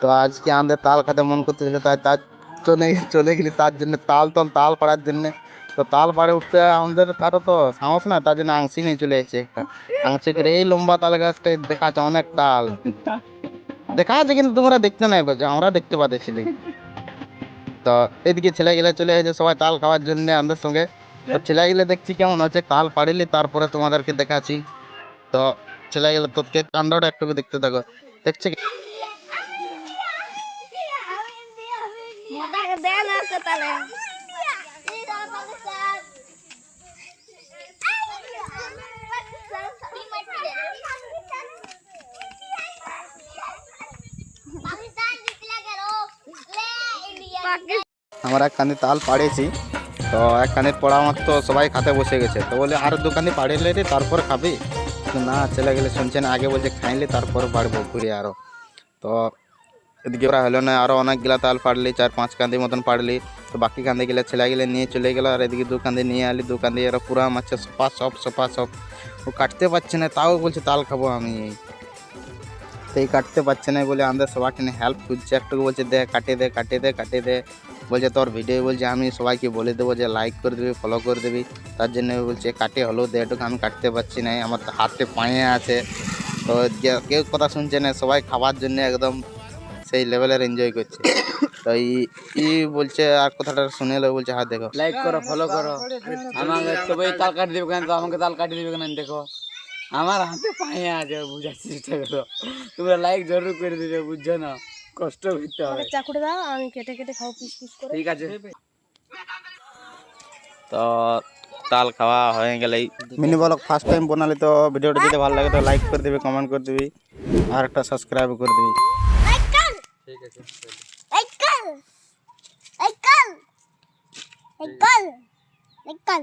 তো আজকে আমাদের তাল খেতে মন করতেছিল, তাই তার চলে চলে গেলি তার জন্য তাল পাড়ার জন্য। তো তাল পাড়ে উঠতে আমাদের কারো তো সাহস না, তার জন্য আংশি নিয়ে চলে এসেছে একটা। আংশি করে এই লম্বা তাল গাছটা দেখা যাচ্ছে অনেক তাল দেখা যাচ্ছে, কিন্তু তোমরা দেখতে নাই পাচ্ছ, আমরা দেখতে পাচ্ছিলি। তো এদিকে ছেলেগুলো চলে এসেছে সবাই তাল খাওয়ার জন্য আমাদের সঙ্গে। তো ছেলেগুলো দেখছি কেমন হচ্ছে তাল পাড়িলি, তারপরে তোমাদেরকে দেখাচ্ছি। তো ছেলেগুলো তোকে কাণ্ডটা একটু দেখতে থাকো, দেখছে কি? আমরা একখানি তাল পাড়েছি, তো একখানি পড়া মাত্র সবাই খাতে বসে গেছে। তো বলে আর দোকানে পাড়িলে রে তারপর খাবি, তো না ছেলে গেলে শুনছে না, আগে বলছে খাইলে তারপর পারবো ঘুরে আরো। তো এদিকে ওরা হলো না, আরো অনেকগুলা তাল পাড়লি, 4-5 কান্দি মতন পাড়লি। তো বাকি কান্দে গেলে ছেলে গেলে নিয়ে চলে গেল, আর এদিকে 2 কান্দে নিয়ে আলি, 2 কান্দে এরা পুরা মাছে সপা সব। ও কাটতে পারছে না, তাও বলছে তাল খাবো আমি। তো এই কাটতে পারছে না বলে আমাদের সবাই হেল্প খুঁজছে, একটু বলছে দে কাটে দে। বলছে তোর ভিডিও বলছে আমি সবাইকে বলে দেবো যে লাইক করে দিবি, ফলো করে দিবি, তার জন্য বলছে কাটে হলো দে, এটুকু আমি কাটতে পারছি না, আমার তো হাতে পায়ে আছে। তো কেউ কথা শুনছে না, সবাই খাবার জন্য একদম সেই লেভেলের এনজয় করছে। তো ই বলছে আর কথাটা শুনে এলো, বলছে হ্যাঁ দেখো লাইক করো, ফলো করো। আমাকে তো ভাই তাল কাটি দিবে কেন, তো আমাকে তাল কাটি দিবে কেন দেখো, আমার হাতে পায়ে আছে, বুঝার চেষ্টা করো। তোমরা লাইক জরুর করে দিবে, বুঝছো না, কষ্ট করতে হবে। চাকুটা দাও, আমি কেটে কেটে খাও পিস পিস করে। ঠিক আছে। তো তাল খাওয়া হয়ে গেলেই মিনি ব্লগ ফার্স্ট টাইম বানালে, তো ভিডিওটা যদি ভালো লাগে তো লাইক করে দিবি, কমেন্ট করে দিবি, আর একটা সাবস্ক্রাইব করে দিবি। ঠিক আছে। এই কাল